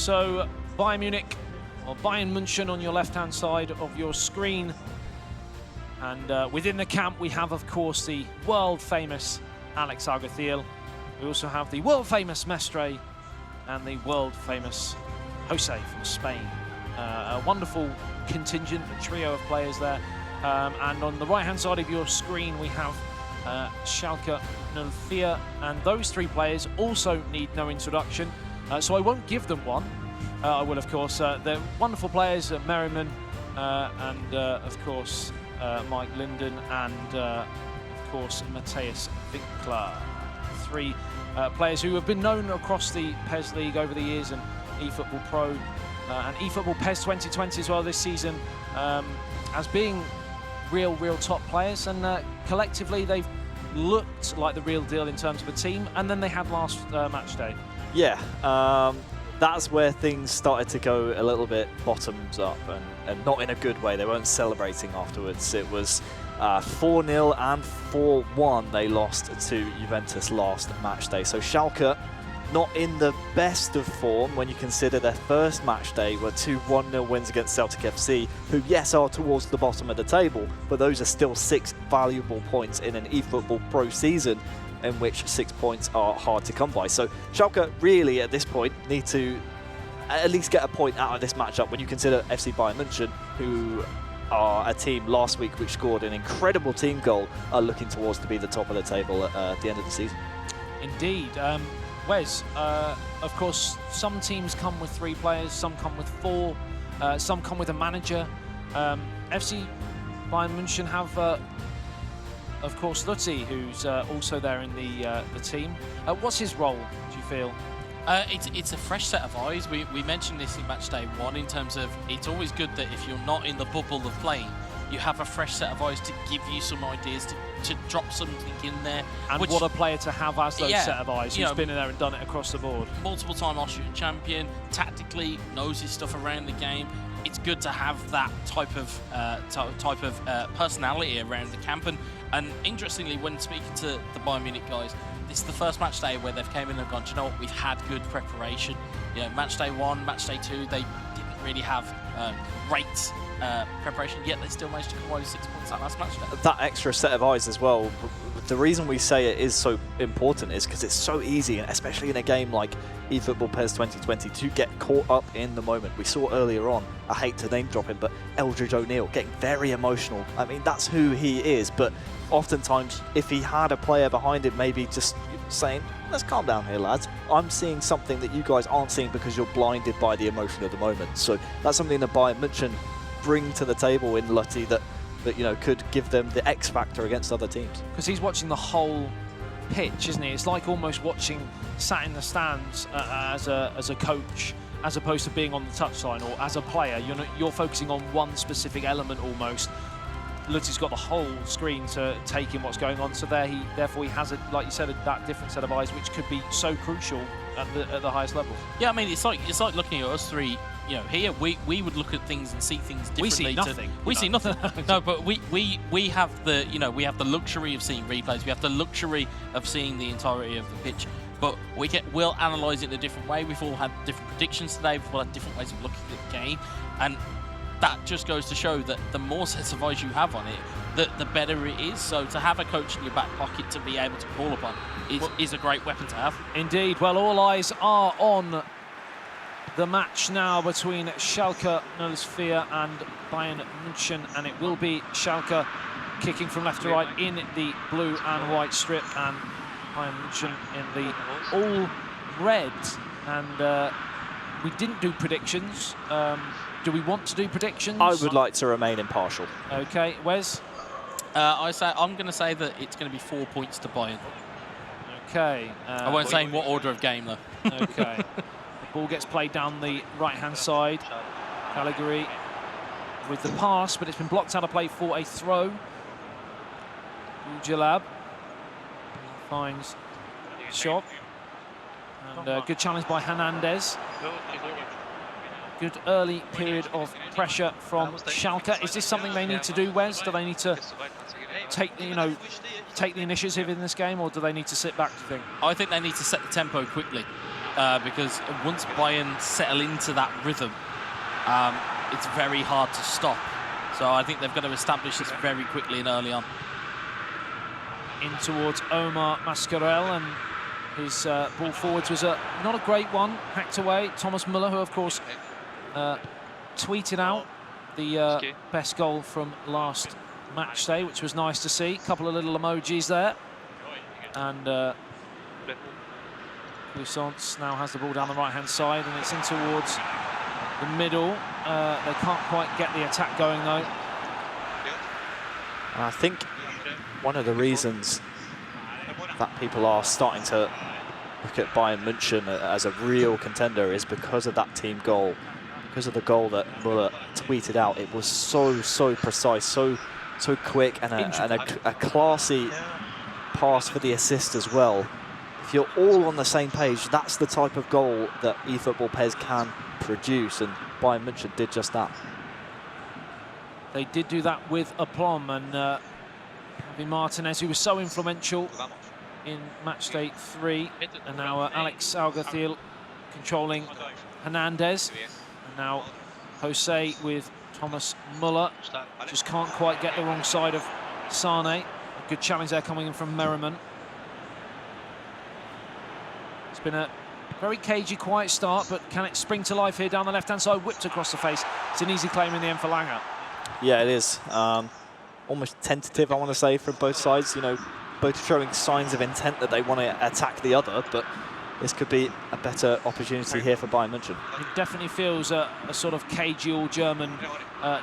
So Bayern Munich, or Bayern München on your left-hand side of your screen. And within the camp, we have, of course, the world-famous Alex Alguacil. We also have the world-famous Mestre and the world-famous Jose from Spain. A wonderful contingent, a trio of players there. And on the right-hand side of your screen, we have Schalke 04, and those three players also need no introduction, so I won't give them one. I will, of course. They're wonderful players, Merriman, and of course Mike Linden, and of course Matthias Winkler. Three players who have been known across the PES League over the years, and eFootball Pro and eFootball PES 2020 as well this season, as being real top players, and collectively they've looked like the real deal in terms of a team. And then they had last match day. Yeah, that's where things started to go a little bit bottoms up, and not in a good way. They weren't celebrating afterwards. It was 4-0 and 4-1 they lost to Juventus last match day. So Schalke not in the best of form when you consider their first match day were 2 1-0 wins against Celtic FC, who, yes, are towards the bottom of the table, but those are still 6 valuable points in an eFootball Pro season, in which 6 points are hard to come by. So Schalke really at this point need to at least get a point out of this matchup when you consider FC Bayern München, who are a team last week which scored an incredible team goal, are looking towards to be the top of the table at the end of the season. Indeed. Wes, of course, some teams come with 3 players, some come with 4, some come with a manager. FC Bayern München have, of course, Lutzi, who's also there in the team. What's his role, do you feel? It's a fresh set of eyes. We mentioned this in match day 1 in terms of it's always good that if you're not in the bubble of playing, you have a fresh set of eyes to give you some ideas, to drop something in there. And what a player to have as those set of eyes, who's know, been in there and done it across the board. Multiple-time Austrian champion, tactically knows his stuff around the game. It's good to have that type of personality around the camp. And interestingly, when speaking to the Bayern Munich guys, this is the first match day where they've came in and gone, do you know what, we've had good preparation. You know, match day 1, match day 2, they didn't really have great preparation, yet they still managed to come away with 6 points that last match day. That extra set of eyes as well, the reason we say it is so important is because it's so easy, and especially in a game like eFootball PES 2020, to get caught up in the moment. We saw earlier on, I hate to name drop him, but Eldridge O'Neill getting very emotional. I mean, that's who he is, but oftentimes if he had a player behind him maybe just saying, let's calm down here, lads, I'm seeing something that you guys aren't seeing because you're blinded by the emotion of the moment. So that's something that Bayern München bring to the table in Lutzi that you know could give them the X factor against other teams. Because he's watching the whole pitch, isn't he? It's like almost watching sat in the stands as a coach, as opposed to being on the touchline, or as a player. You're focusing on one specific element almost. Lutzi's got the whole screen to take in what's going on, so therefore he has, like you said, that different set of eyes, which could be so crucial at the highest levels. Yeah, I mean, it's like looking at us three. You know, here we would look at things and see things differently. We see nothing. We see nothing. No, but we have the luxury of seeing replays. We have the luxury of seeing the entirety of the pitch. But we'll analyse it in a different way. We've all had different predictions today. We've all had different ways of looking at the game, and that just goes to show that the more sets of eyes you have on it, the better it is. So to have a coach in your back pocket to be able to call upon is a great weapon to have. Indeed. Well, all eyes are on the match now between Schalke 04 and Bayern München, and it will be Schalke kicking from left to right in the blue and white strip, and Bayern München in the all red. And we didn't do predictions. Do we want to do predictions? I would like to remain impartial. Okay, Wes? I'm going to say that it's going to be 4 points to Bayern. Okay. I won't say in what order of game, though. Okay. The ball gets played down the right-hand side. Caligari with the pass, but it's been blocked out of play for a throw. Jalab finds shot. And good challenge by Hernandez. Good early period of pressure from Schalke. Is this something they need to do, Wes? Do they need to take the initiative in this game, or do they need to sit back, do you think? I think they need to set the tempo quickly. because once Bayern settle into that rhythm, it's very hard to stop. So I think they've got to establish this very quickly and early on. In towards Omar Mascarell, and his ball forwards was not a great one, hacked away. Thomas Muller, who of course tweeted out the best goal from last match day, which was nice to see. A couple of little emojis there. And Cuisance now has the ball down the right-hand side, and it's in towards the middle. They can't quite get the attack going, though. And I think one of the reasons that people are starting to look at Bayern München as a real contender is because of that team goal, because of the goal that Muller tweeted out. It was so precise, so quick, and a classy pass for the assist as well. If you're all on the same page, that's the type of goal that eFootball PES can produce, and Bayern München did just that. They did do that with aplomb, and Javi Martinez, who was so influential in match day 3, and now Alex Alguacil controlling Hernandez, and now Jose with Thomas Muller. Just can't quite get the wrong side of Sane. A good challenge there coming in from Merriman. It's been a very cagey, quiet start, but can it spring to life here down the left-hand side? Whipped across the face. It's an easy claim in the end for Langer. Yeah, it is. Almost tentative, I want to say, from both sides. You know, both showing signs of intent that they want to attack the other, but this could be a better opportunity here for Bayern München. It definitely feels a sort of cagey all-German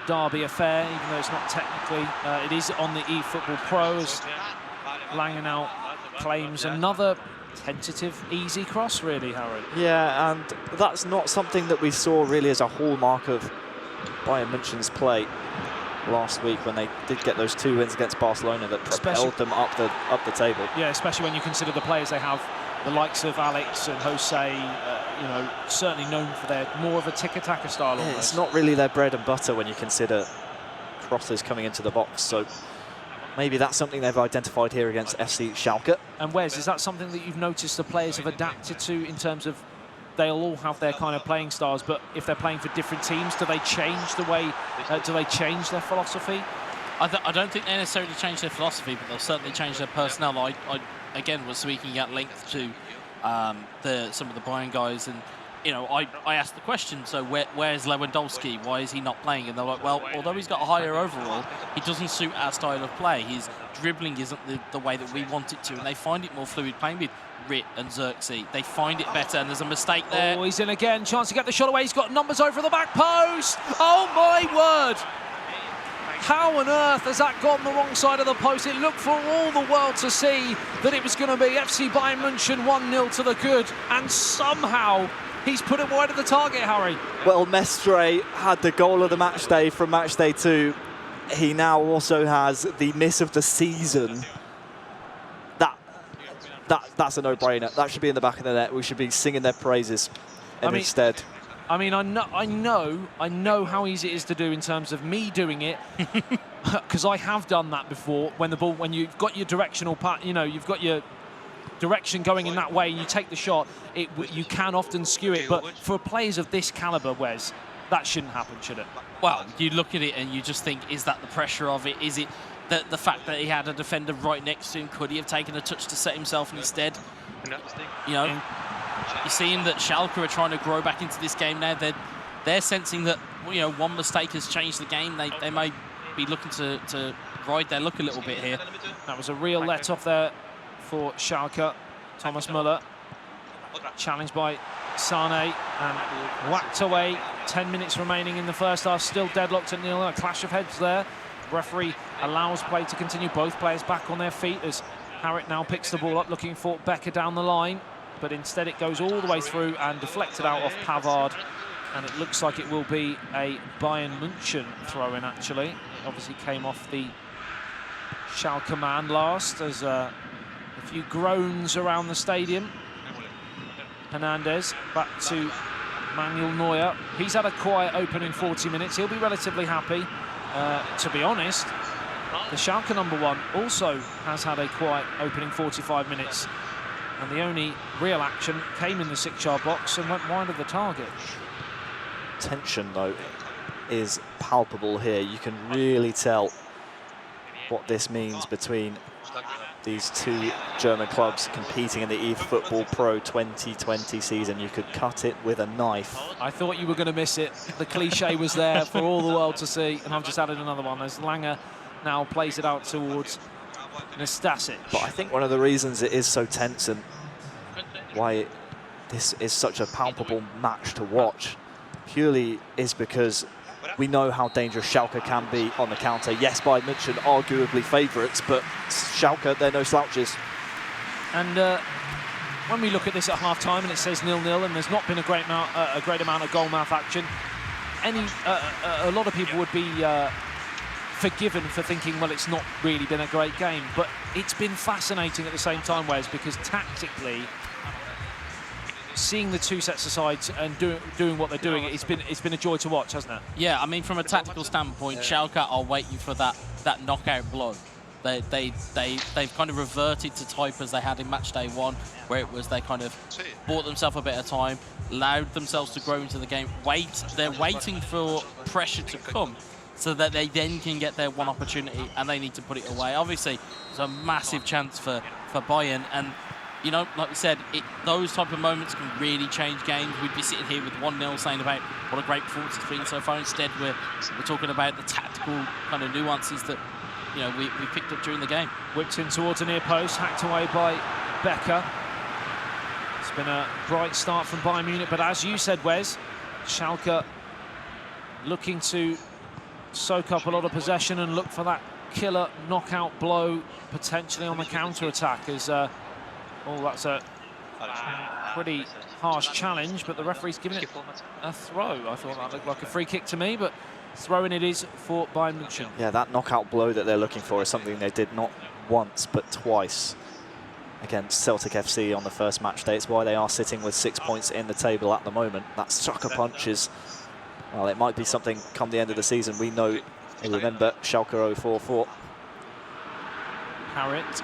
derby affair, even though it's not technically. It is on the eFootball Pro, as Langer now claims another tentative, easy cross, really, Harry. Yeah, and that's not something that we saw really as a hallmark of Bayern München's play last week, when they did get those 2 wins against Barcelona that propelled them up the table. Yeah, especially when you consider the players they have, the likes of Alex and Jose, you know, certainly known for their more of a tiki-taka style. Yeah, it's not really their bread and butter when you consider crosses coming into the box, so maybe that's something they've identified here against FC Schalke. And Wes, is that something that you've noticed the players have adapted to, in terms of they'll all have their kind of playing styles, but if they're playing for different teams, do they change the way, do they change their philosophy? I don't think they necessarily change their philosophy, but they'll certainly change their personnel. I again, was speaking at length to some of the Bayern guys, and you know, I asked the question, so where's Lewandowski? Why is he not playing? And they're like, well, although he's got a higher overall, he doesn't suit our style of play. His dribbling isn't the way that we want it to, and they find it more fluid playing with Rit and Xerxes. They find it better, and there's a mistake there. Oh, he's in again. Chance to get the shot away. He's got numbers over the back post. Oh, my word. How on earth has that gone the wrong side of the post? It looked for all the world to see that it was going to be FC Bayern München 1-0 to the good, and somehow he's put it wide of the target, Harry. Well, Mestre had the goal of the match day from match day 2. He now also has the miss of the season. That's a no-brainer. That should be in the back of the net. We should be singing their praises instead. I mean, I know how easy it is to do in terms of me doing it, because I have done that before. When you've got your directional part, you know, you've got your direction going in that way, and you take the shot, you can often skew it. But for players of this caliber, Wes, that shouldn't happen, should it? Well, you look at it and you just think, is that the pressure of it? Is it the fact that he had a defender right next to him? Could he have taken a touch to set himself instead? You know, you're seeing that Schalke are trying to grow back into this game now. They're sensing that, you know, one mistake has changed the game. They may be looking to ride their luck a little bit here. That was a real let-off there for Schalke. Thomas Muller challenged by Sane and whacked away. 10 minutes remaining in the first half, still deadlocked at 0. A clash of heads there. Referee allows play to continue. Both players back on their feet as Harit now picks the ball up, looking for Becker down the line, but instead it goes all the way through and deflected out off Pavard, and it looks like it will be a Bayern München throw-in, actually. Obviously came off the Schalke man last, as a few groans around the stadium. Hernandez back to Manuel Neuer. He's had a quiet opening 40 minutes. He'll be relatively happy. To be honest, the Schalke #1 also has had a quiet opening 45 minutes. And the only real action came in the 6-yard box and went wide of the target. Tension, though, is palpable here. You can really tell what this means between these two German clubs competing in the eFootball Pro 2020 season. You could cut it with a knife. I thought you were going to miss it. The cliche was there for all the world to see, and I've just added another one as Lange now plays it out towards Nastasic. But I think one of the reasons it is so tense and why this is such a palpable match to watch purely is because we know how dangerous Schalke can be on the counter. Yes, Bayern München arguably favourites, but Schalke, they're no slouches. And when we look at this at half-time and it says 0-0 and there's not been a great amount of goal-mouth action, a lot of people would be forgiven for thinking, well, it's not really been a great game. But it's been fascinating at the same time, Wes, because tactically, seeing the two sets of sides and doing what they're doing, it's been a joy to watch, hasn't it? Yeah, I mean, from a tactical standpoint, Schalke are waiting for that knockout blow. They've kind of reverted to type as they had in match day 1, where it was they kind of bought themselves a bit of time, allowed themselves to grow into the game. They're waiting for pressure to come so that they then can get their one opportunity and they need to put it away. Obviously, it's a massive chance for Bayern, and you know, like we said, those type of moments can really change games. We'd be sitting here with 1-0 saying about what a great performance it's been so far. Instead, we're talking about the tactical kind of nuances that, you know, we picked up during the game. Whipped in towards a near post, hacked away by Becker. It's been a bright start from Bayern Munich, but as you said, Wes, Schalke looking to soak up a lot of possession and look for that killer knockout blow potentially on the counter-attack as... oh, that's a pretty harsh challenge, but the referee's giving it a throw. I thought that looked like a free kick to me, but throwing it is for Bayern München. Yeah, that knockout blow that they're looking for is something they did not once, but twice against Celtic FC on the first match day. It's why they are sitting with 6 points in the table at the moment. That sucker punch is, well, it might be something come the end of the season. We know, remember, Schalke 0-4-4. Harrit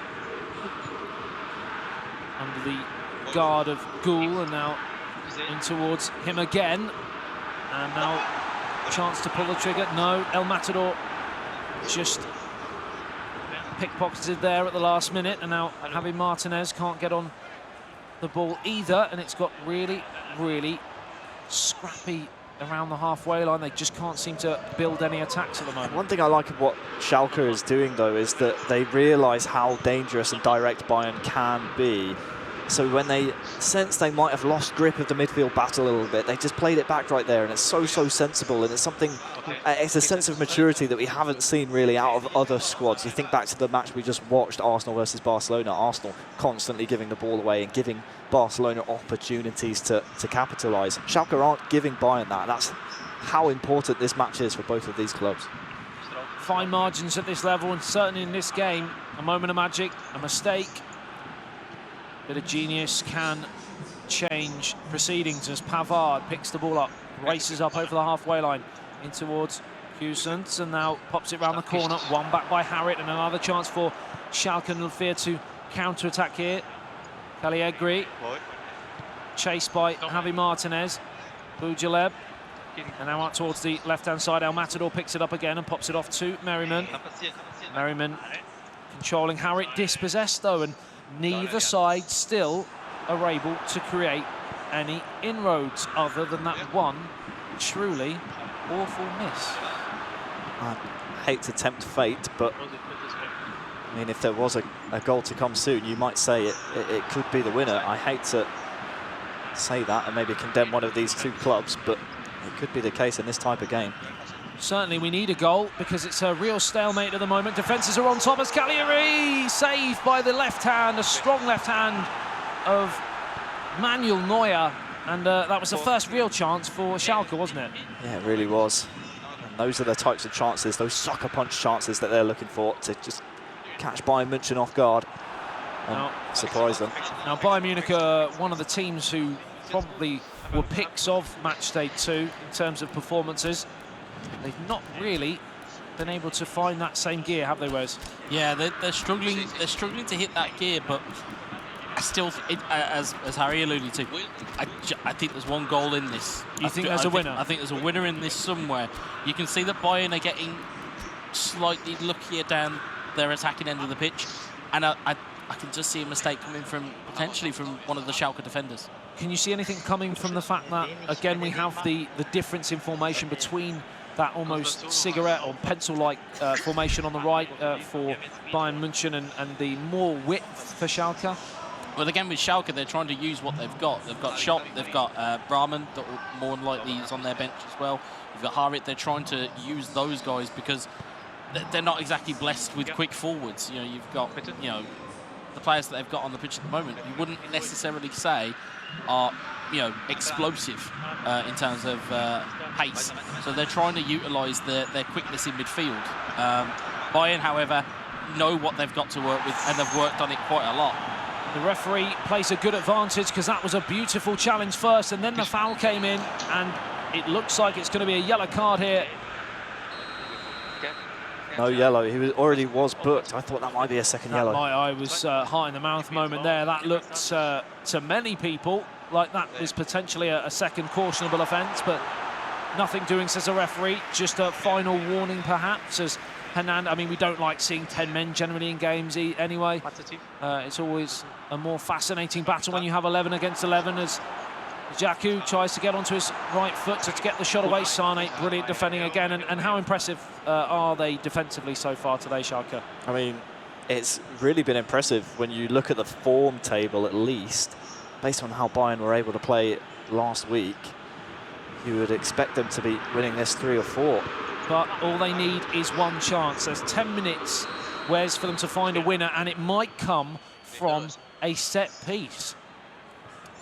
under the guard of Goul, and now in towards him again. And now chance to pull the trigger. No, El Matador just pickpocketed there at the last minute, and now Javi Martinez can't get on the ball either, and it's got really, really scrappy around the halfway line. They just can't seem to build any attacks at the moment. One thing I like of what Schalke is doing, though, is that they realise how dangerous and direct Bayern can be. So when they sense they might have lost grip of the midfield battle a little bit, they just played it back right there, and it's so sensible, and it's something, it's a sense of maturity that we haven't seen really out of other squads. You think back to the match we just watched, Arsenal versus Barcelona. Arsenal constantly giving the ball away and giving Barcelona opportunities to capitalise. Schalke aren't giving Bayern that. That's how important this match is for both of these clubs. Fine margins at this level, and certainly in this game, a moment of magic, a mistake, bit of genius can change proceedings as Pavard picks the ball up, races up over the halfway line in towards Huysens, and now pops it round the corner. One back by Harrit, and another chance for Schalke 04 to counter-attack here. Cagliari chased by Javi Martinez. Bujaleb, and now out towards the left-hand side. El Matador picks it up again and pops it off to Merriman. Merriman controlling Harrit, dispossessed though, and neither side still are able to create any inroads other than that one truly awful miss. I hate to tempt fate, but I mean, if there was a goal to come soon, you might say it could be the winner. I hate to say that and maybe condemn one of these two clubs, but it could be the case in this type of game. Certainly we need a goal because it's a real stalemate at the moment. Defences are on top as Cagliari saved by the left hand, a strong left hand of Manuel Neuer, and that was the first real chance for Schalke, wasn't it? Yeah, it really was. And those are the types of chances, those sucker punch chances that they're looking for to just catch Bayern München off guard and surprise them. Now Bayern Munich are one of the teams who probably were picks of match day 2 in terms of performances. They've not really been able to find that same gear, have they, Wes? Yeah, they're struggling. They're struggling to hit that gear, but I still, as Harry alluded to, I think there's one goal in this. You think there's a winner? I think there's a winner in this somewhere. You can see that Bayern are getting slightly luckier down their attacking end of the pitch, and I can just see a mistake coming from potentially from one of the Schalke defenders. Can you see anything coming from the fact that, again, we have the difference in formation between that almost cigarette or pencil-like formation on the right for Bayern München and the more width for Schalke? Well, again, with Schalke, they're trying to use what they've got. They've got Schopp, they've got Brahman, that more than likely is on their bench as well. You've got Harit. They're trying to use those guys because they're not exactly blessed with quick forwards. You know, you've got, you know, the players that they've got on the pitch at the moment, you wouldn't necessarily say are, you know, explosive in terms of pace. So they're trying to utilise their quickness in midfield. Bayern, however, know what they've got to work with, and they've worked on it quite a lot. The referee plays a good advantage because that was a beautiful challenge first, and then the foul came in, and it looks like it's going to be a yellow card here. No yellow. He already was booked. I thought that might be a second yellow. My eye was high in the mouth moment there. That looked to many people like that was potentially a second cautionable offence, but nothing doing, says a referee. Just a final warning, perhaps, as Hernandez. I mean, we don't like seeing 10 men generally in games anyway. It's always a more fascinating battle when you have 11 against 11, as Jaku tries to get onto his right foot to get the shot away. Sane, brilliant defending again. And how impressive are they defensively so far today, Schalke? I mean, it's really been impressive when you look at the form table, at least, based on how Bayern were able to play last week. You would expect them to be winning this 3 or 4. But all they need is one chance. There's 10 minutes, Wes, for them to find a winner, and it might come from a set piece.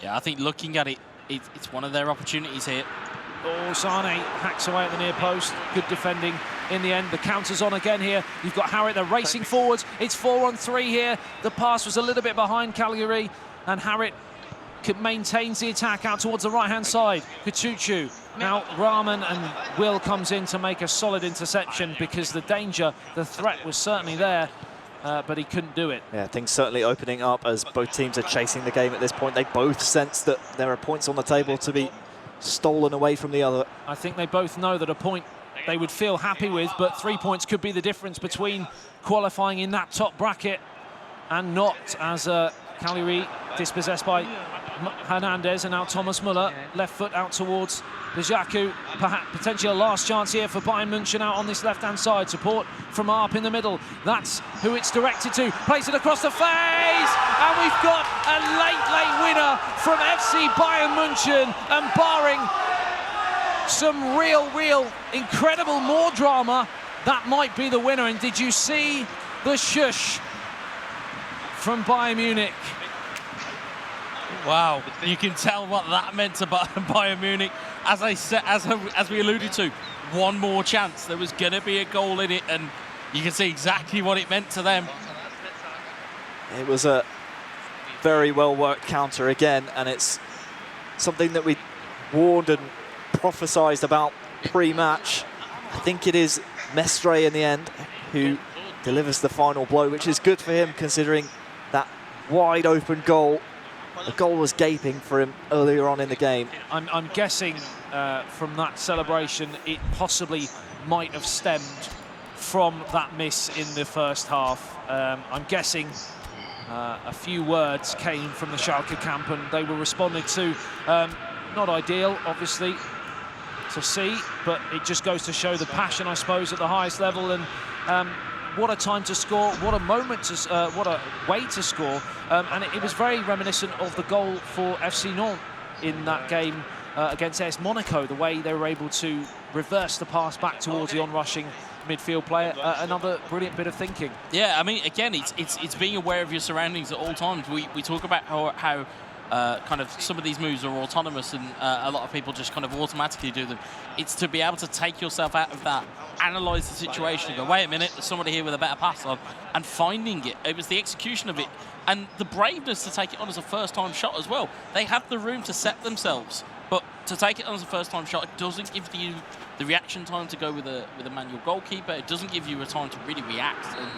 Yeah, I think looking at it, it's one of their opportunities here. Oh, Sane hacks away at the near post. Good defending in the end. The counter's on again here. You've got Harit, they're racing forwards. It's 4-on-3 here. The pass was a little bit behind Caligari, and Harit maintains the attack out towards the right-hand side. Kutucu. Now Rahman and Will comes in to make a solid interception because the danger, the threat was certainly there, but he couldn't do it. Yeah, things certainly opening up as both teams are chasing the game at this point. They both sense that there are points on the table to be stolen away from the other. I think they both know that a point they would feel happy with, but 3 points could be the difference between qualifying in that top bracket and not, as Cagliari dispossessed by Hernandez, and now Thomas Müller, left foot out towards the Jaku. Perhaps potentially a last chance here for Bayern München out on this left-hand side. Support from Arp in the middle. That's who it's directed to. Plays it across the face, and we've got a late winner from FC Bayern München, and barring some real incredible more drama, that might be the winner. And did you see the shush from Bayern Munich? Wow, you can tell what that meant to Bayern Munich. As I said, as we alluded to, one more chance. There was going to be a goal in it, and you can see exactly what it meant to them. It was a very well-worked counter again, and it's something that we warned and prophesied about pre-match. I think it is Mestre in the end who delivers the final blow, which is good for him considering that wide-open goal. The goal was gaping for him earlier on in the game. I'm guessing from that celebration, it possibly might have stemmed from that miss in the first half. I'm guessing a few words came from the Schalke camp, and they were responded to. Not ideal, obviously, to see, but it just goes to show the passion, I suppose, at the highest level. And what a time to score, what a moment to, what a way to score. And it was very reminiscent of the goal for FC Nantes in that game against AS Monaco, the way they were able to reverse the pass back towards the on-rushing midfield player. Another brilliant bit of thinking. Yeah, I mean, again, it's being aware of your surroundings at all times. We talk about how kind of some of these moves are autonomous, and a lot of people just kind of automatically do them. It's to be able to take yourself out of that, analyse the situation, and go, wait a minute, there's somebody here with a better pass on, and finding it. It was the execution of it, and the braveness to take it on as a first-time shot as well. They have the room to set themselves, but to take it on as a first-time shot, it doesn't give you the reaction time to go with a manual goalkeeper. It doesn't give you a time to really react. And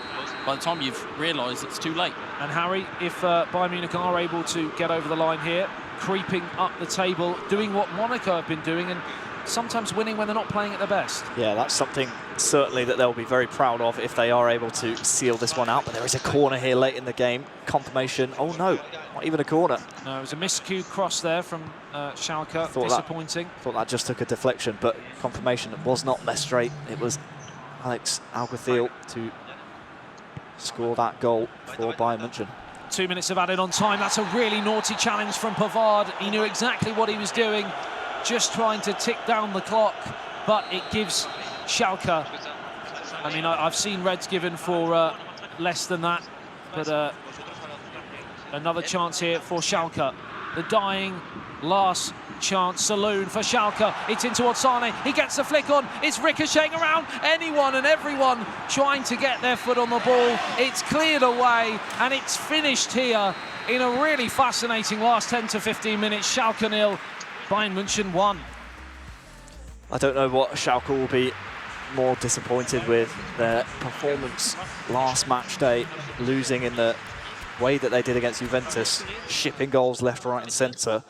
by the time you've realised it's too late. And Harry, if Bayern Munich are able to get over the line here, creeping up the table, doing what Monaco have been doing, and sometimes winning when they're not playing at their best. Yeah, that's something certainly that they'll be very proud of if they are able to seal this one out. But there is a corner here late in the game. Confirmation. Oh no, not even a corner. No, it was a miscued cross there from Schalke. Disappointing. Thought that just took a deflection, but confirmation. It was not Mestre. It was Alex Alguerthil to score that goal for Bayern München. 2 minutes of added on time. That's a really naughty challenge from Pavard. He knew exactly what he was doing, just trying to tick down the clock, but it gives Schalke. I mean, I've seen reds given for less than that, but another chance here for Schalke. The dying last chance saloon for Schalke. It's in towards Sane. He gets the flick on. It's ricocheting around anyone and everyone trying to get their foot on the ball. It's cleared away and it's finished here in a really fascinating last 10 to 15 minutes. Schalke 0, Bayern München 1. I don't know what Schalke will be more disappointed with. Their performance last match day, losing in the way that they did against Juventus, shipping goals left, right and centre,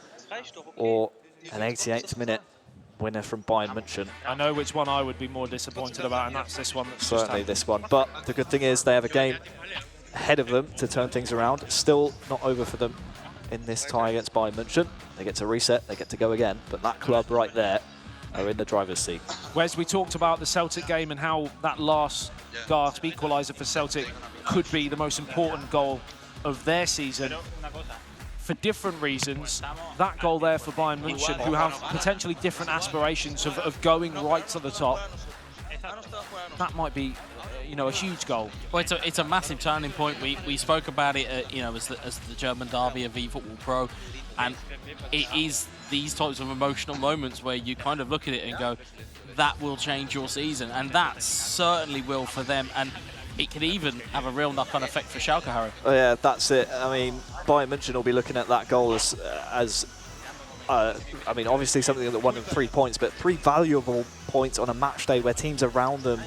or an 88th minute winner from Bayern München. I know which one I would be more disappointed about, and that's this one. That's certainly this one. But the good thing is they have a game ahead of them to turn things around. Still not over for them in this tie against Bayern München. They get to reset, they get to go again, but that club right there are in the driver's seat. Wes, we talked about the Celtic game and how that last gasp equaliser for Celtic could be the most important goal of their season. For different reasons, that goal there for Bayern München, who have potentially different aspirations of going right to the top, that might be, you know, a huge goal. Well, it's a massive turning point. We spoke about it, you know, as the German derby of eFootball Pro, and it is these types of emotional moments where you kind of look at it and go, that will change your season, and that certainly will for them. And it could even have a real knock-on effect for Schalke, Harry. Oh yeah, that's it. I mean, Bayern München will be looking at that goal as I mean, obviously something that won them 3 points, but 3 valuable points on a match day where teams around them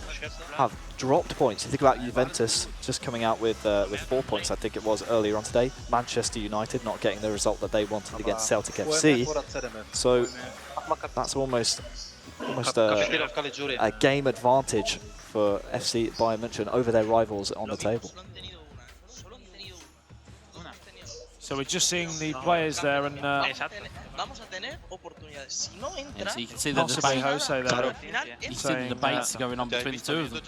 have dropped points. You think about Juventus just coming out with 4 points, I think it was, earlier on today. Manchester United not getting the result that they wanted against Celtic FC. So that's almost a game advantage for FC Bayern München over their rivals on the table. So we're just seeing the players there, and Yeah, so you can see the possibly debate. Jose there. You can see the debates going on between the two of them.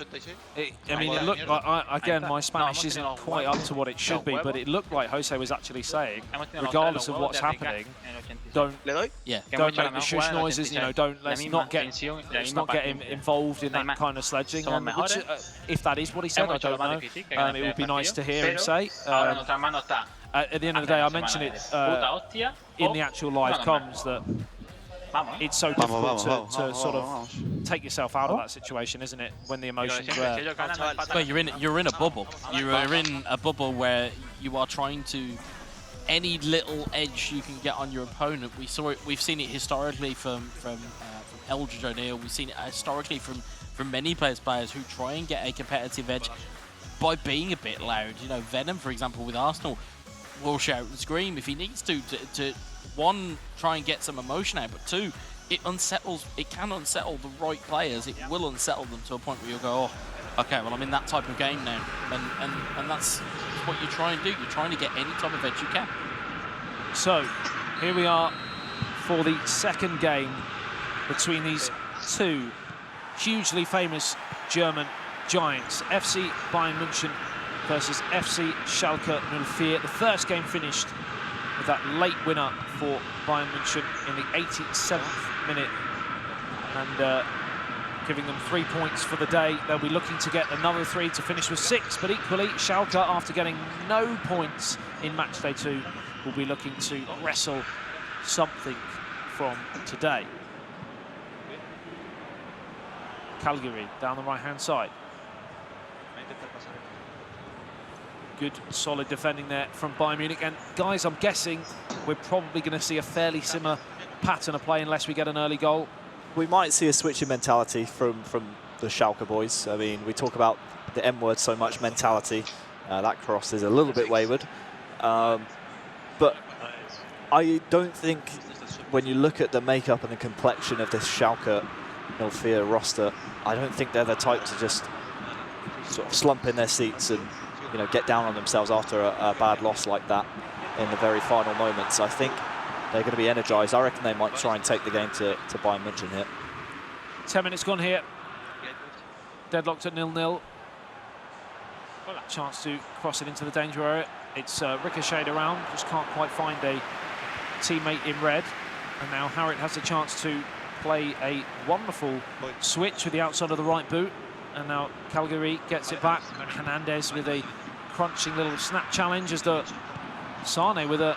I mean, it looked like, again, my Spanish isn't quite up to what it should be, but it looked like Jose was actually saying, regardless of what's happening, don't make the shush noises. You know, let's not get him involved in that kind of sledging. And which, if that is what he said, I don't know. It would be nice to hear him say. At the end of the day, I mentioned it in the actual live comms that it's so difficult to sort of take yourself out of that situation, isn't it? When the emotions are there. Well, you're in a bubble. You are in a bubble where you are trying to any little edge you can get on your opponent. We saw it. We've seen it historically from Eldridge O'Neill. We've seen it historically from many players who try and get a competitive edge by being a bit loud. You know, Venom, for example, with Arsenal, will shout and scream if he needs to one, try and get some emotion out, but two, it can unsettle the right players. It will unsettle them to a point where you'll go, oh, okay, well, I'm in that type of game now. And that's what you try and do. You're trying to get any type of edge you can. So, here we are for the second game between these two hugely famous German giants, FC Bayern München versus FC Schalke 04. The first game finished with that late winner for Bayern München in the 87th minute, and giving them 3 points for the day. They'll be looking to get another 3 to finish with 6, but equally Schalke, after getting no points in match day 2, will be looking to wrestle something from today. Calgary down the right-hand side. Good, solid defending there from Bayern Munich. And guys, I'm guessing we're probably going to see a fairly similar pattern of play unless we get an early goal. We might see a switch in mentality from the Schalke boys. I mean, we talk about the M word so much, mentality. That cross is a little bit wayward. But I don't think, when you look at the makeup and the complexion of this Schalke 04 roster, I don't think they're the type to just sort of slump in their seats and, you know, get down on themselves after a bad loss like that in the very final moments. I think they're going to be energized. I reckon they might try and take the game to Bayern München here. 10 minutes gone here. Deadlocked at 0-0. Chance to cross it into the danger area. It's ricocheted around, just can't quite find a teammate in red. And now Harit has the chance to play a wonderful switch with the outside of the right boot. And now Calgary gets it back. Hernandez with a crunching little snap challenge, as the Sane with a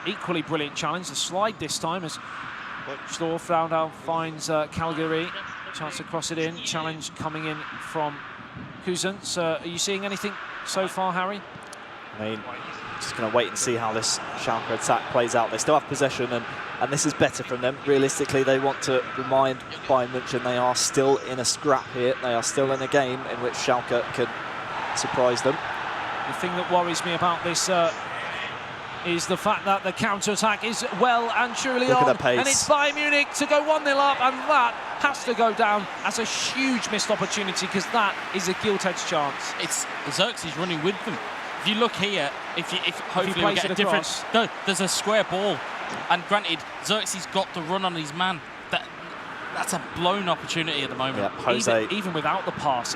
equally brilliant challenge. The slide this time as Storff now finds Calgary. Chance to cross it in. Challenge coming in from Cousins. Are you seeing anything so far, Harry? I mean, just going to wait and see how this Schalke attack plays out. They still have possession, and this is better from them. Realistically, they want to remind Bayern München they are still in a scrap here. They are still in a game in which Schalke can surprise them. The thing that worries me about this is the fact that the counter-attack is well and truly Look on. at the pace. And it's Bayern Munich to go 1-0 up, and that has to go down as a huge missed opportunity, because that is a gilt-edged chance. It's Xerxes running with them. If you look here, if hopefully we plays get a it different... across. No, there's a square ball. And granted, Xerxes got the run on his man. That's a blown opportunity at the moment. Yeah, Jose, even without the pass,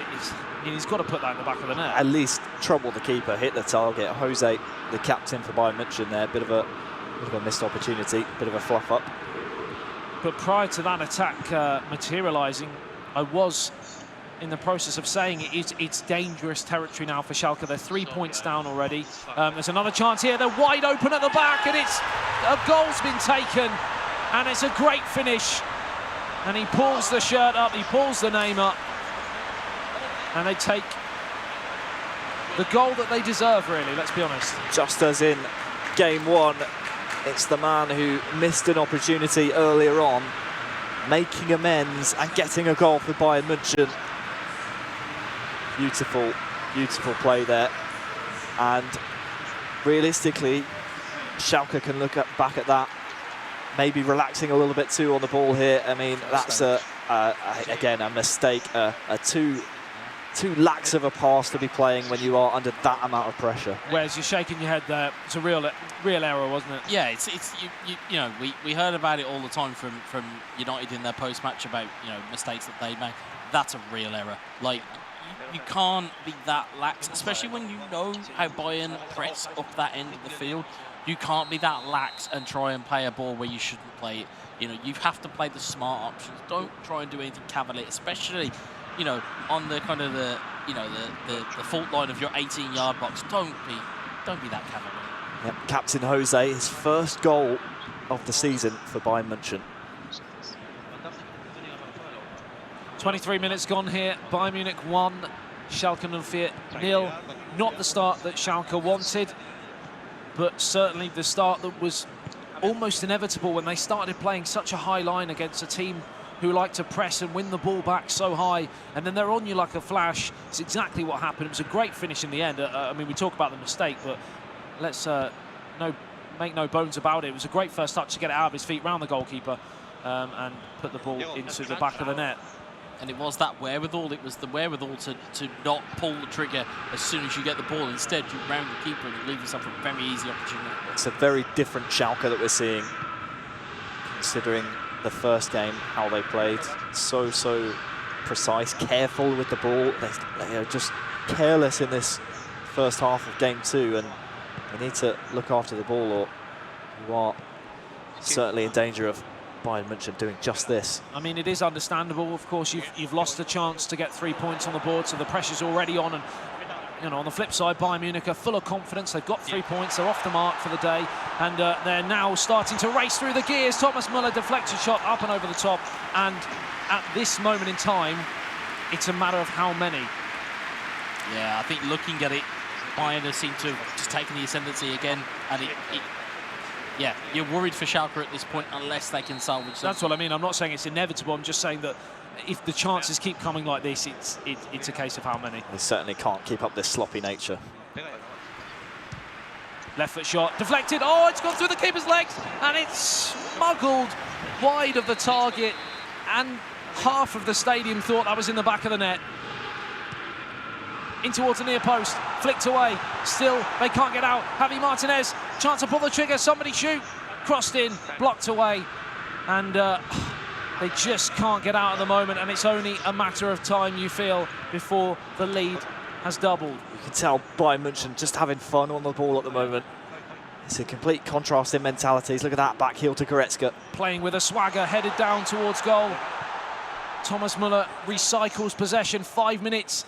he's got to put that in the back of the net. at least trouble the keeper, hit the target. Jose, the captain for Bayern München there, bit of a missed opportunity, bit of a fluff up. But prior to that attack materialising, I was in the process of saying it's dangerous territory now for Schalke. They're 3 points down already. There's another chance here. They're wide open at the back, and a goal's been taken, and it's a great finish. And he pulls the shirt up, he pulls the name up, and they take the goal that they deserve, really, let's be honest. Just as in game one, it's the man who missed an opportunity earlier on, making amends and getting a goal for Bayern München. Beautiful, beautiful play there. And realistically, Schalke can look back at that, maybe relaxing a little bit too on the ball here. I mean, that's again a mistake, too lax of a pass to be playing when you are under that amount of pressure. Whereas you're shaking your head there. It's a real error, wasn't it? Yeah, you know, we heard about it all the time from United in their post-match about, you know, mistakes that they make. That's a real error. Like, you can't be that lax, especially when you know how Bayern press up that end of the field. You can't be that lax and try and play a ball where you shouldn't play it. You know, you have to play the smart options. Don't try and do anything cavalier, especially, you know, on the kind of the fault line of your 18-yard box. Don't be that cavalier. Yep, Captain Jose, his first goal of the season for Bayern München. 23 minutes gone here. Bayern Munich 1, Schalke 04 0. Not the start that Schalke wanted, but certainly the start that was almost inevitable when they started playing such a high line against a team who like to press and win the ball back so high, and then they're on you like a flash. It's exactly what happened. It was a great finish in the end. I mean, we talk about the mistake, but let's make no bones about it. It was a great first touch to get it out of his feet round the goalkeeper and put the ball into the back of the net. And it was that wherewithal. It was the wherewithal to not pull the trigger as soon as you get the ball. Instead, you round the keeper and you leave yourself a very easy opportunity. It's a very different Schalke that we're seeing, considering the first game, how they played. So precise, careful with the ball. They are just careless in this first half of game two, and they need to look after the ball, or you are certainly in danger of Bayern München doing just this. I mean, it is understandable. Of course, you've lost a chance to get 3 points on the board, so the pressure's already on. And you know, on the flip side, Bayern Munich are full of confidence. They've got 3 points. They're off the mark for the day, and they're now starting to race through the gears. Thomas Müller deflected shot up and over the top, and at this moment in time, it's a matter of how many. Yeah, I think looking at it, Bayern seem to have just taken the ascendancy again, and yeah, you're worried for Schalke at this point unless they can salvage something. That's what I mean. I'm not saying it's inevitable. I'm just saying that if the chances keep coming like this, it's a case of how many. They certainly can't keep up this sloppy nature. Left foot shot, deflected. Oh, it's gone through the keeper's legs, and it's smuggled wide of the target, and half of the stadium thought that was in the back of the net. In towards the near post, flicked away. Still, they can't get out. Javi Martinez, chance to pull the trigger. Somebody shoot. Crossed in, blocked away, and they just can't get out at the moment. And it's only a matter of time, you feel, before the lead has doubled. You can tell Bayern München just having fun on the ball at the moment. It's a complete contrast in mentalities. Look at that back heel to Goretzka. Playing with a swagger, headed down towards goal. Thomas Müller recycles possession. 5 minutes,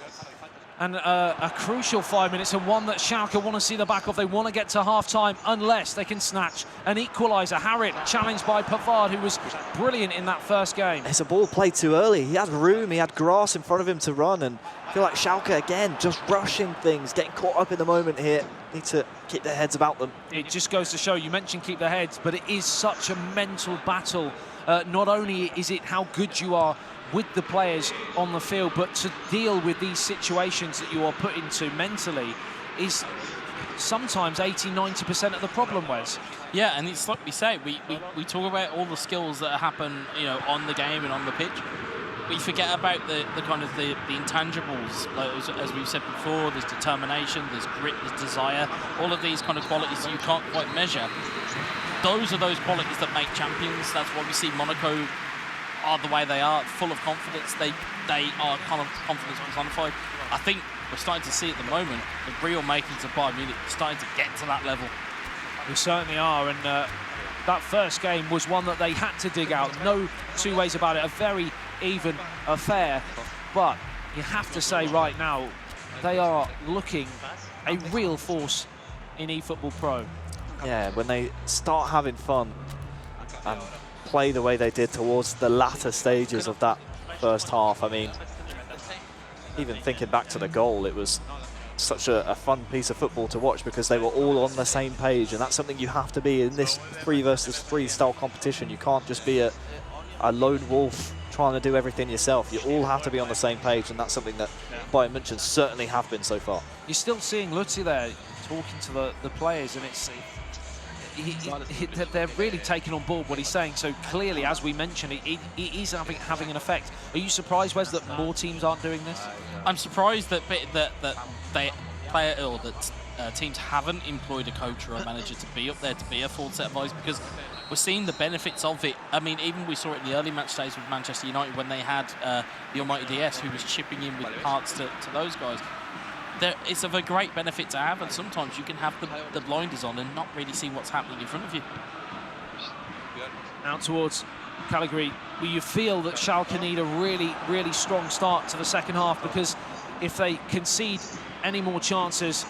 and a crucial 5 minutes, and one that Schalke want to see the back of. They want to get to half-time unless they can snatch an equaliser. Harit challenged by Pavard, who was brilliant in that first game. It's a ball played too early. He had room, he had grass in front of him to run, and I feel like Schalke, again, just rushing things, getting caught up in the moment here. Need to keep their heads about them. It just goes to show, you mentioned keep their heads, but it is such a mental battle. Not only is it how good you are with the players on the field, but to deal with these situations that you are put into mentally is sometimes 80–90% of the problem, Wes. Yeah, and it's like we say, we talk about all the skills that happen, you know, on the game and on the pitch. We forget about the kind of the intangibles, like as we've said before. There's determination, there's grit, there's desire, all of these kind of qualities that you can't quite measure. Those are those qualities that make champions. That's why we see Monaco are the way they are, full of confidence. They are kind of confidence personified. I think we're starting to see at the moment the real makings of Bayern Munich starting to get to that level. We certainly are, and that first game was one that they had to dig out. No two ways about it. A very even affair, but you have to say right now they are looking a real force in eFootball Pro. Yeah, when they start having fun and play the way they did towards the latter stages of that first half. I mean, even thinking back to the goal, it was such a fun piece of football to watch because they were all on the same page, and that's something you have to be in this 3 versus 3 style competition. You can't just be a lone wolf trying to do everything yourself. You all have to be on the same page, and that's something that Bayern München certainly have been so far. You're still seeing Lutzi there talking to the players, and it's they're really taking on board what he's saying. So clearly, as we mentioned, it is having an effect. Are you surprised, Wes, that more teams aren't doing this? I'm surprised that teams haven't employed a coach or a manager to be up there, to be a full set of eyes, because we're seeing the benefits of it. I mean, even we saw it in the early match days with Manchester United when they had the almighty DS, who was chipping in with parts to those guys. It's of a great benefit to have, and sometimes you can have the blinders on and not really see what's happening in front of you. Out towards Caligari, will you feel that Schalke need a really, really strong start to the second half? Because if they concede any more chances,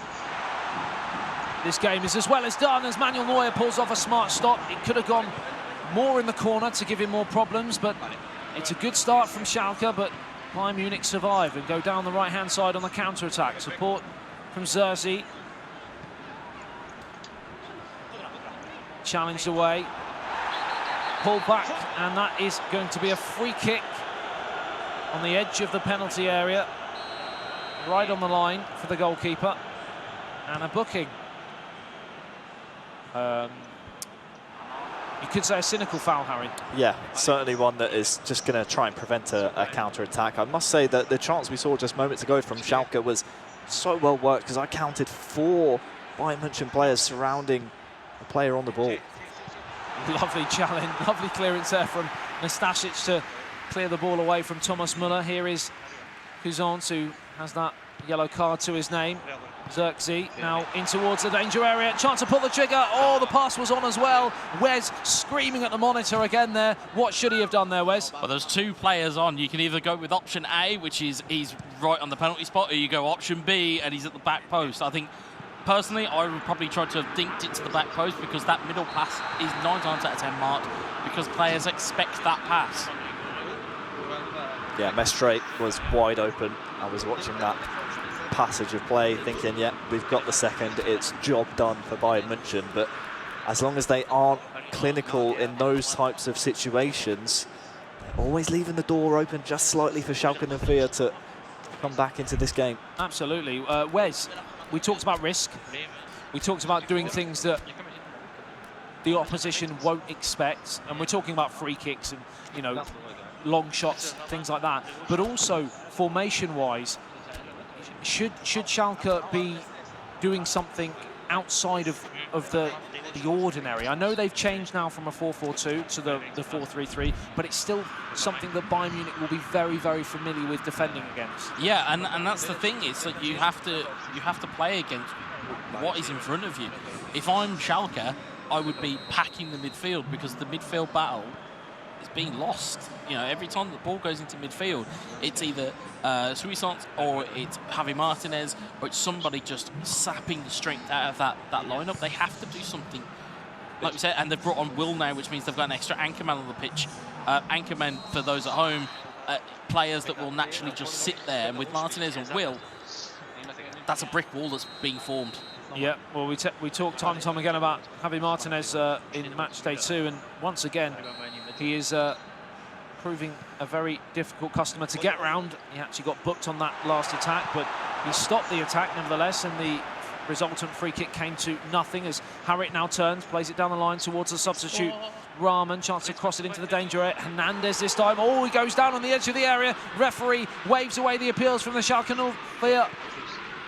this game is as well as done, as Manuel Neuer pulls off a smart stop. It could have gone more in the corner to give him more problems, but it's a good start from Schalke, but Bayern Munich survive and go down the right-hand side on the counter-attack. Support from Zerzi. Challenged away. Pulled back, and that is going to be a free kick on the edge of the penalty area. Right on the line for the goalkeeper. And a booking. You could say a cynical foul, Harry. Yeah, certainly one that is just going to try and prevent a counter-attack. I must say that the chance we saw just moments ago from Schalke was so well worked, because I counted 4 Bayern München players surrounding a player on the ball. Lovely challenge, lovely clearance there from Nastasic to clear the ball away from Thomas Müller. Here is Cousins, who has that yellow card to his name. Zirkzee now in towards the danger area. Chance to pull the trigger. Oh, the pass was on as well. Wes screaming at the monitor again there. What should he have done there, Wes? Well, there's 2 players on. You can either go with option A, which is he's right on the penalty spot, or you go option B and he's at the back post. I think, personally, I would probably try to have dinked it to the back post, because that middle pass is 9 times out of 10 marked, because players expect that pass. Yeah, Mestre was wide open. I was watching that passage of play thinking, yeah, we've got the second, it's job done for Bayern München. But as long as they aren't clinical in those types of situations, always leaving the door open just slightly for Schalke 04 to come back into this game. Absolutely. Wes, we talked about risk. We talked about doing things that the opposition won't expect, and we're talking about free kicks and, you know, long shots, things like that. But also, formation-wise, should Schalke be doing something outside of the ordinary? I know they've changed now from a 4-4-2 to the 4-3-3, but it's still something that Bayern Munich will be very, very familiar with defending against. Yeah, and that's the thing, is that you have to play against what is in front of you. If I'm Schalke, I would be packing the midfield, because the midfield battle is being lost. You know, every time the ball goes into midfield, it's either Suisant or it's Javi Martinez, or it's somebody just sapping the strength out of that lineup. They have to do something, like we said, and they've brought on Will now, which means they've got an extra anchorman on the pitch. Anchormen, for those at home, players that will naturally just sit there, and with Martinez and Will, that's a brick wall that's being formed. Yeah, well, we talk time and time again about Javi Martinez in match day 2, and once again, he is proving a very difficult customer to get round. He actually got booked on that last attack, but he stopped the attack nevertheless, and the resultant free kick came to nothing as Harit now turns, plays it down the line towards the substitute Rahman, chance to cross it into the danger area. Hernandez this time, oh, he goes down on the edge of the area. Referee waves away the appeals from the Schalke 04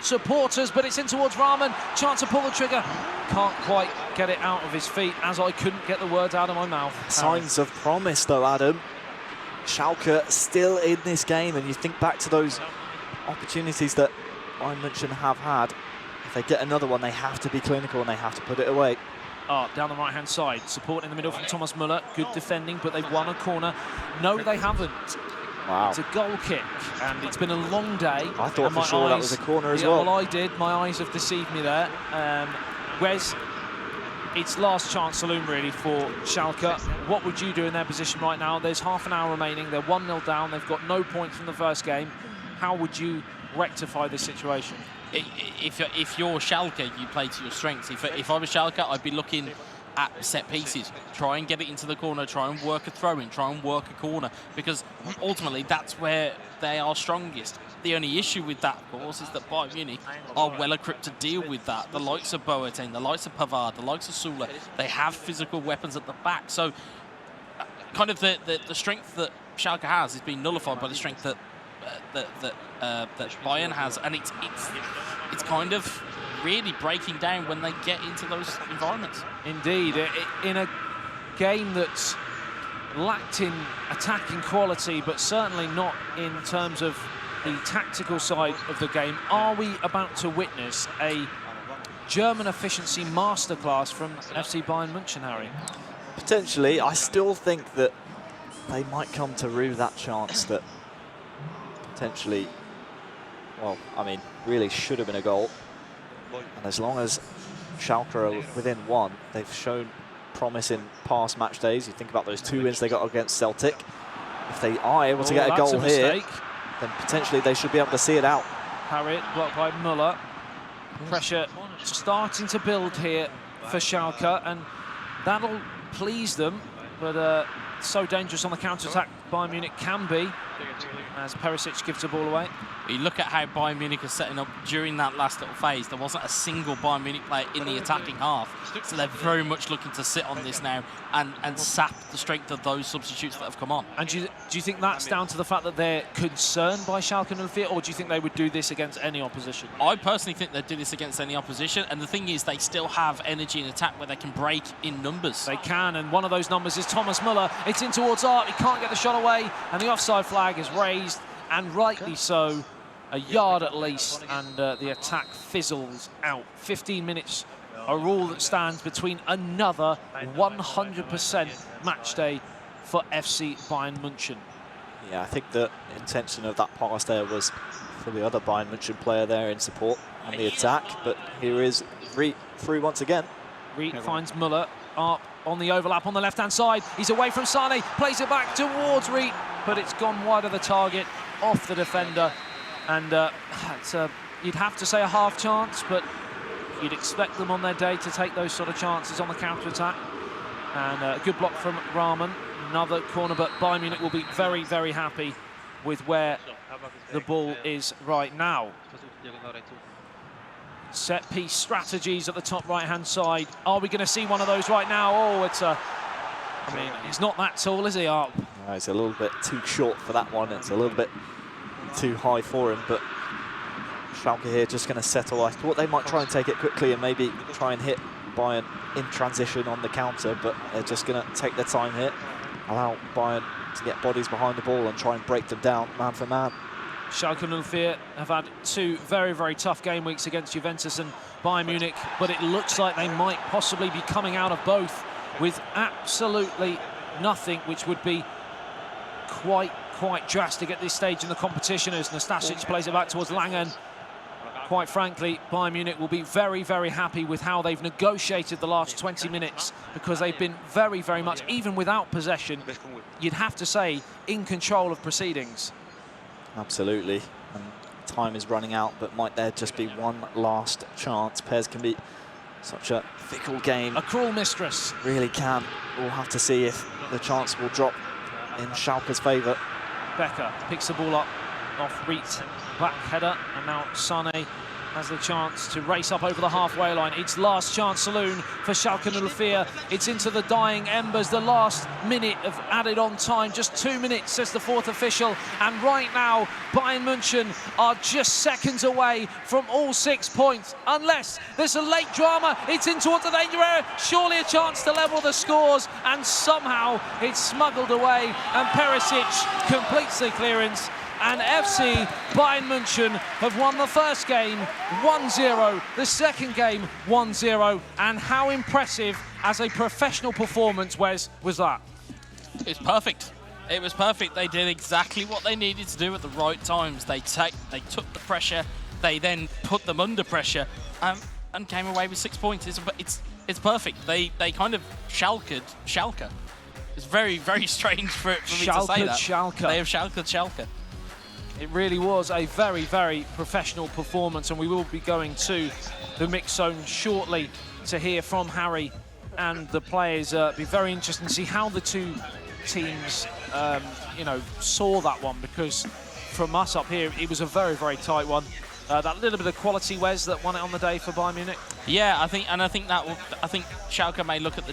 supporters, but it's in towards Rahman, chance to pull the trigger, can't quite get it out of his feet, as I couldn't get the words out of my mouth. Signs of promise though, Adam. Schalke still in this game, and you think back to those opportunities that Bayern München have had. If they get another one, they have to be clinical and they have to put it away. Down the right-hand side, support in the middle from Thomas Müller, good defending, but they've won a corner. No, they haven't. Wow. It's a goal kick, and it's been a long day. I thought for sure that was a corner as well. Well, I did. My eyes have deceived me there. Wes, it's last chance saloon really for Schalke. What would you do in their position right now? There's half an hour remaining. They're 1-0 down. They've got no points from the first game. How would you rectify this situation? If you're Schalke, you play to your strengths. If I was Schalke, I'd be looking at set pieces. Try and get it into the corner, try and work a throw-in, try and work a corner, because ultimately that's where they are strongest. The only issue with that, of course, is that Bayern Munich are well equipped to deal with that. The likes of Boateng, the likes of Pavard, the likes of Sula, they have physical weapons at the back. So kind of the strength that Schalke has is being nullified by the strength that Bayern has, and it's kind of really breaking down when they get into those environments. Indeed, in a game that's lacked in attacking quality, but certainly not in terms of the tactical side of the game, are we about to witness a German efficiency masterclass from FC Bayern München, Harry? Potentially. I still think that they might come to rue that chance that potentially, well, I mean, really should have been a goal. And as long as Schalke are within one, they've shown promise in past match days. You think about those 2 wins they got against Celtic. If they are able to get a goal here, then potentially they should be able to see it out. Harit blocked by Müller. Pressure starting to build here for Schalke, and that'll please them, but so dangerous on the counter-attack Bayern Munich can be, as Perisic gives the ball away. You look at how Bayern Munich are setting up during that last little phase. There wasn't a single Bayern Munich player in the attacking half, so they're very much looking to sit on this now and sap the strength of those substitutes that have come on. And do you think that's down to the fact that they're concerned by Schalke 04, or do you think they would do this against any opposition? I personally think they'd do this against any opposition, and the thing is, they still have energy in attack where they can break in numbers. They can, and one of those numbers is Thomas Müller. It's in towards Art, he can't get the shot away, and the offside flag is raised, and rightly so. A yard at least, and the attack fizzles out. 15 minutes are all that stands between another 100% match day for FC Bayern München. Yeah, I think the intention of that pass there was for the other Bayern München player there in support on the attack, but here is Riet through once again. Riet finds Müller up on the overlap on the left-hand side. He's away from Sane, plays it back towards Riet, but it's gone wide of the target, off the defender. And you'd have to say a half chance, but you'd expect them on their day to take those sort of chances on the counter-attack. And a good block from Rahman. another corner, but Bayern Munich will be very, very happy with where the ball is right now. Set piece strategies at the top right-hand side. Are we going to see one of those right now? Oh, I mean, he's not that tall, is he, Arp? No, it's a little bit too short for that one. It's a little bit too high for him, but Schalke here just going to settle. I thought they might try and take it quickly and maybe try and hit Bayern in transition on the counter, but they're just going to take their time here, allow Bayern to get bodies behind the ball and try and break them down man for man. Schalke 04 have had two very, very tough game weeks against Juventus and Bayern Munich, but it looks like they might possibly be coming out of both with absolutely nothing, which would be quite drastic at this stage in the competition as Nastasic plays it back towards Langen. Quite frankly, Bayern Munich will be very, very happy with how they've negotiated the last 20 minutes, because they've been very, very much, even without possession, you'd have to say, in control of proceedings. Absolutely, and time is running out, but might there just be one last chance? PES can be such a fickle game. A cruel mistress. Really can. We'll have to see if the chance will drop in Schalke's favour. Becker picks the ball up off Reed, back header, and now Sane has the chance to race up over the halfway line. It's last chance saloon for Schalke 04. It's into the dying embers, the last minute of added on time. Just 2 minutes, says the fourth official. And right now, Bayern München are just seconds away from all 6 points. Unless there's a late drama, it's in towards the danger area. Surely a chance to level the scores. And somehow it's smuggled away. And Perisic completes the clearance. And FC Bayern München have won the first game 1-0, the second game 1-0. And how impressive as a professional performance, Wes, was that? It's perfect. It was perfect. They did exactly what they needed to do at the right times. They took the pressure, they then put them under pressure, and came away with 6 points. It's perfect. They kind of Schalke. It's very, very strange for me to say that. Schalke. They have Schalke. It really was a very, very professional performance, and we will be going to the mix zone shortly to hear from Harry and the players. Be very interesting to see how the two teams, saw that one, because from us up here, it was a very, very tight one. That little bit of quality, Wes, that won it on the day for Bayern Munich. Yeah, I think Schalke may look at the